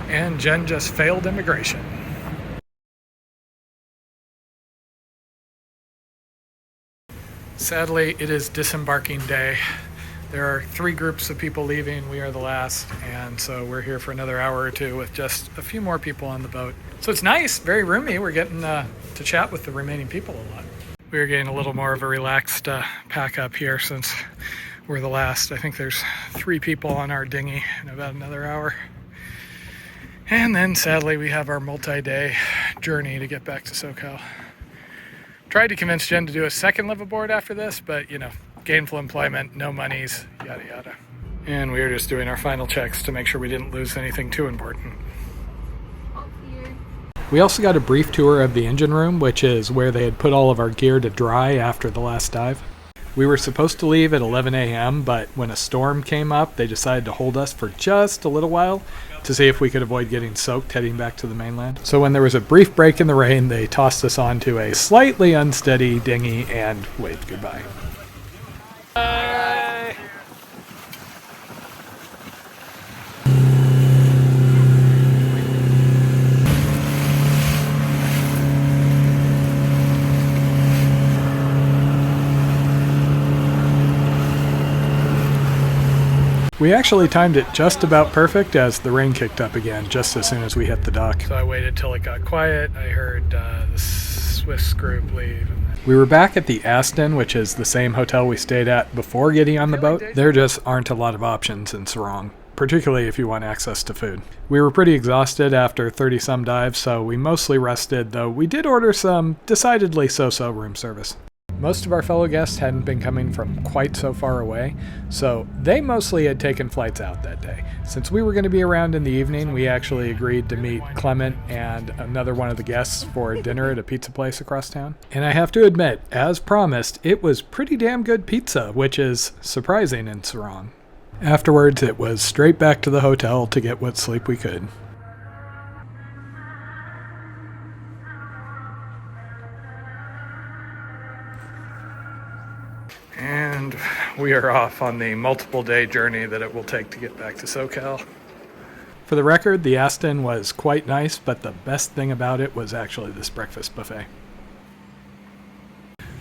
And Jen just failed immigration. Sadly, it is disembarking day. There are 3 groups of people leaving. We are the last, and so we're here for another hour or two with just a few more people on the boat. So it's nice, very roomy. We're getting to chat with the remaining people a lot. We're getting a little more of a relaxed pack up here since we're the last. I think there's 3 people on our dinghy in about another hour. And then sadly, we have our multi-day journey to get back to SoCal. Tried to convince Jen to do a second live aboard after this, but you know, gainful employment, no monies, yada yada. And we were just doing our final checks to make sure we didn't lose anything too important. We also got a brief tour of the engine room, which is where they had put all of our gear to dry after the last dive. We were supposed to leave at 11 a.m., but when a storm came up, they decided to hold us for just a little while to see if we could avoid getting soaked heading back to the mainland. So when there was a brief break in the rain, they tossed us onto a slightly unsteady dinghy and waved goodbye. Bye. We actually timed it just about perfect as the rain kicked up again just as soon as we hit the dock. So I waited till it got quiet. I heard the Swiss group leave. We were back at the Aston, which is the same hotel we stayed at before getting on the boat. There just aren't a lot of options in Sorong, particularly if you want access to food. We were pretty exhausted after 30-some dives, so we mostly rested, though we did order some decidedly so-so room service. Most of our fellow guests hadn't been coming from quite so far away, so they mostly had taken flights out that day. Since we were going to be around in the evening, we actually agreed to meet Clement and another one of the guests for dinner at a pizza place across town. And I have to admit, as promised, it was pretty damn good pizza, which is surprising in Sorong. Afterwards, it was straight back to the hotel to get what sleep we could. And we are off on the multiple day journey that it will take to get back to SoCal. For the record, the Aston was quite nice, but the best thing about it was actually this breakfast buffet.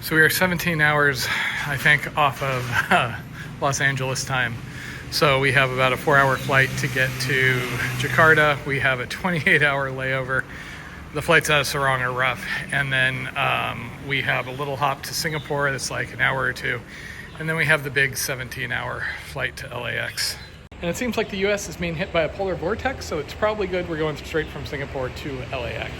So we are 17 hours, I think, off of Los Angeles time. So we have about a 4-hour flight to get to Jakarta. We have a 28-hour layover. The flights out of Sorong are rough, and then we have a little hop to Singapore that's like an hour or two, and then we have the big 17-hour flight to LAX. And it seems like the US is being hit by a polar vortex, so it's probably good we're going straight from Singapore to LAX.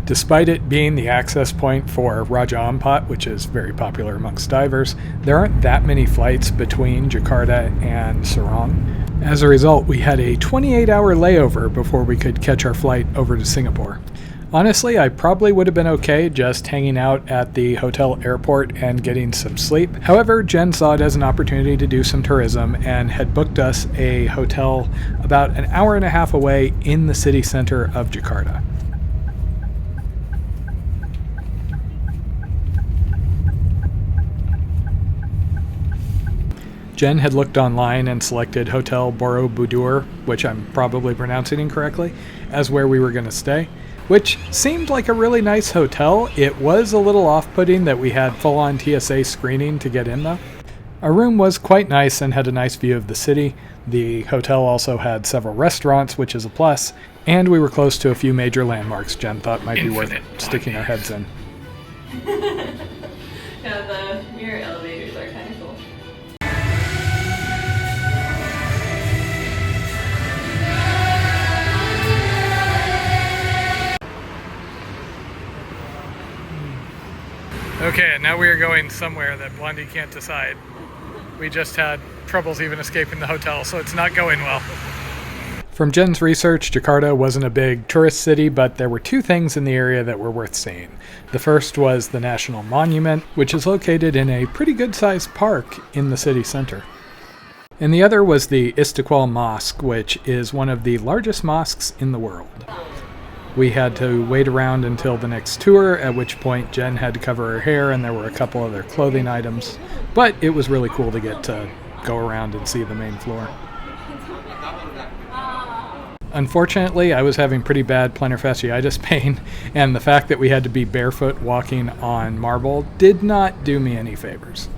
Despite it being the access point for Raja Ampat, which is very popular amongst divers, there aren't that many flights between Jakarta and Sorong. As a result, we had a 28-hour layover before we could catch our flight over to Singapore. Honestly, I probably would have been okay just hanging out at the hotel airport and getting some sleep. However, Jen saw it as an opportunity to do some tourism and had booked us a hotel about an hour and a half away in the city center of Jakarta. Jen had looked online and selected Hotel Borobudur, which I'm probably pronouncing incorrectly, as where we were going to stay, which seemed like a really nice hotel. It was a little off-putting that we had full-on TSA screening to get in though. Our room was quite nice and had a nice view of the city. The hotel also had several restaurants, which is a plus, and we were close to a few major landmarks Jen thought might be worth sticking our heads in. Yeah, the mirror elevators are kind of cool. Okay, and now we are going somewhere that Blondie can't decide. We just had troubles even escaping the hotel, so it's not going well. From Jen's research, Jakarta wasn't a big tourist city, but there were two things in the area that were worth seeing. The first was the National Monument, which is located in a pretty good-sized park in the city center. And the other was the Istiqlal Mosque, which is one of the largest mosques in the world. We had to wait around until the next tour, at which point Jen had to cover her hair and there were a couple other clothing items. But it was really cool to get to go around and see the main floor. Unfortunately, I was having pretty bad plantar fasciitis pain, and the fact that we had to be barefoot walking on marble did not do me any favors.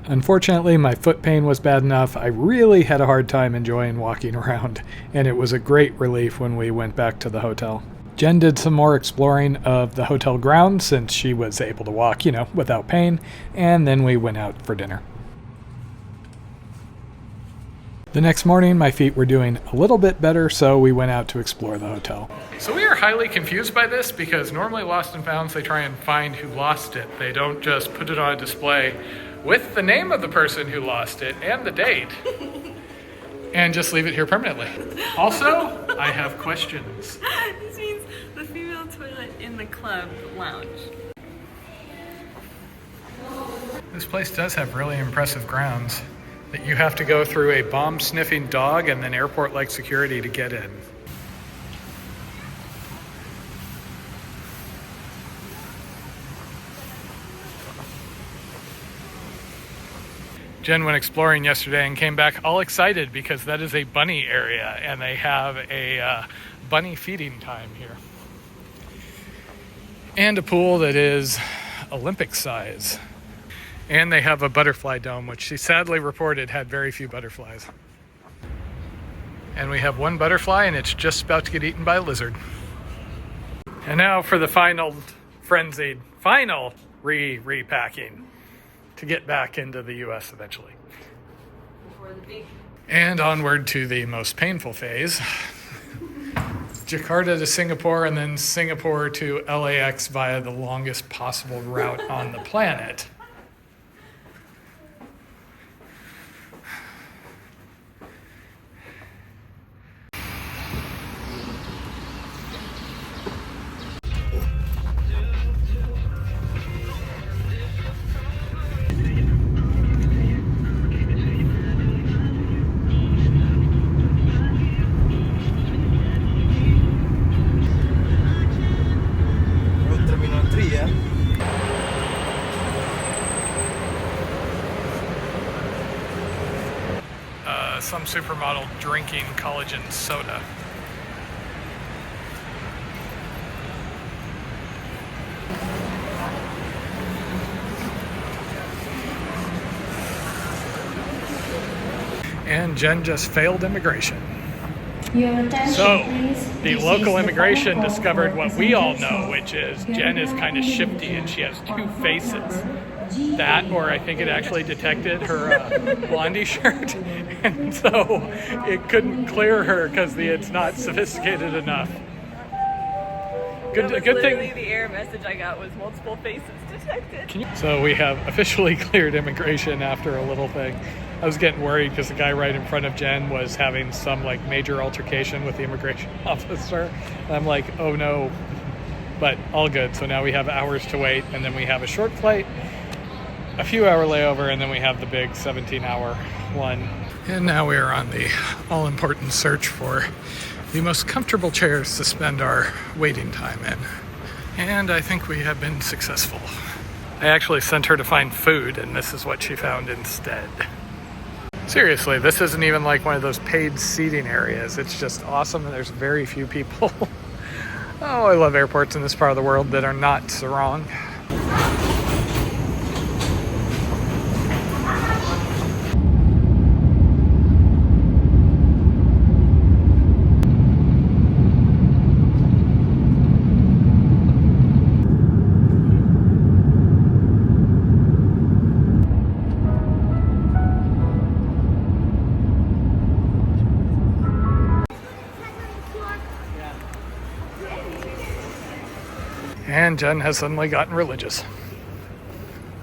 Unfortunately, my foot pain was bad enough. I really had a hard time enjoying walking around, and it was a great relief when we went back to the hotel. Jen did some more exploring of the hotel grounds since she was able to walk, without pain, and then we went out for dinner. The next morning, my feet were doing a little bit better, so we went out to explore the hotel. So we are highly confused by this because normally Lost and Founds, they try and find who lost it. They don't just put it on a display with the name of the person who lost it and the date and just leave it here permanently. Also, I have questions. This means the female toilet in the club lounge. This place does have really impressive grounds that you have to go through a bomb-sniffing dog and then airport-like security to get in. Jen went exploring yesterday and came back all excited because that is a bunny area and they have a bunny feeding time here. And a pool that is Olympic size. And they have a butterfly dome, which she sadly reported had very few butterflies. And we have one butterfly and it's just about to get eaten by a lizard. And now for the final repacking to get back into the US eventually. And onward to the most painful phase. Jakarta to Singapore and then Singapore to LAX via the longest possible route on the planet. Some supermodel drinking collagen soda. And Jen just failed immigration. So, the local immigration discovered what we all know, which is Jen is kind of shifty and she has two faces. That, or I think it actually detected her Blondie shirt, and so it couldn't clear her because it's not sophisticated enough. Good thing. The error message I got was multiple faces detected. So we have officially cleared immigration after a little thing. I was getting worried because the guy right in front of Jen was having some major altercation with the immigration officer. And I'm like, oh no, but all good. So now we have hours to wait, and then we have a short flight, a few hour layover, and then we have the big 17-hour one. And now we are on the all-important search for the most comfortable chairs to spend our waiting time in. And I think we have been successful. I actually sent her to find food, and this is what she found instead. Seriously, this isn't even like one of those paid seating areas. It's just awesome, and there's very few people. Oh, I love airports in this part of the world that are not Sorong. And Jen has suddenly gotten religious.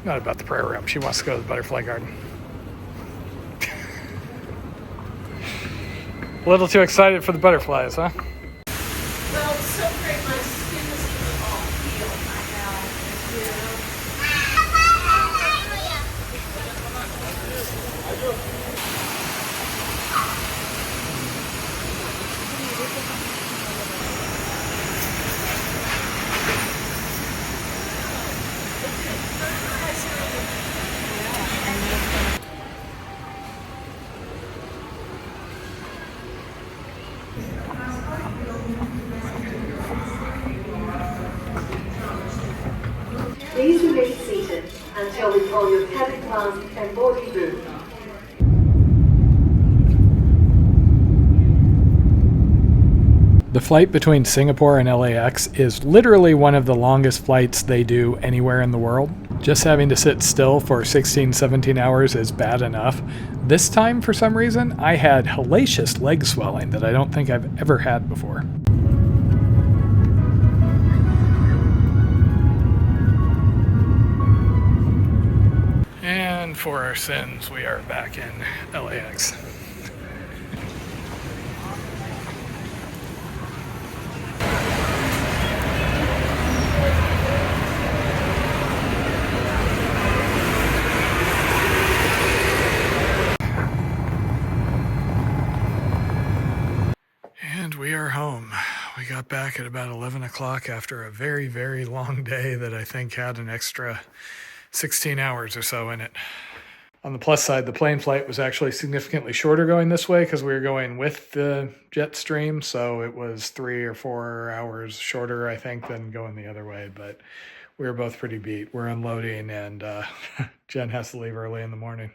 Not about the prayer room. She wants to go to the butterfly garden. A little too excited for the butterflies, huh? Well, it's so great. My skin is all peeled right now. Please remain seated until we call your cabin class and boarding room. The flight between Singapore and LAX is literally one of the longest flights they do anywhere in the world. Just having to sit still for 16, 17 hours is bad enough. This time, for some reason, I had hellacious leg swelling that I don't think I've ever had before. And for our sins, we are back in LAX. And we are home. We got back at about 11 o'clock after a very, very long day that I think had an extra 16 hours or so in it. On the plus side, the plane flight was actually significantly shorter going this way because we were going with the jet stream, so it was 3 or 4 hours shorter, I think, than going the other way, but we were both pretty beat. We're unloading, and Jen has to leave early in the morning.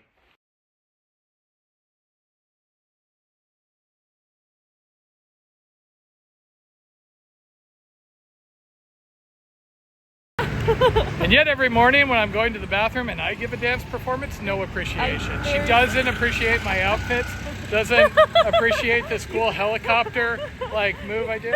And yet every morning when I'm going to the bathroom and I give a dance performance, no appreciation. She doesn't appreciate my outfits, doesn't appreciate this cool helicopter like move I do.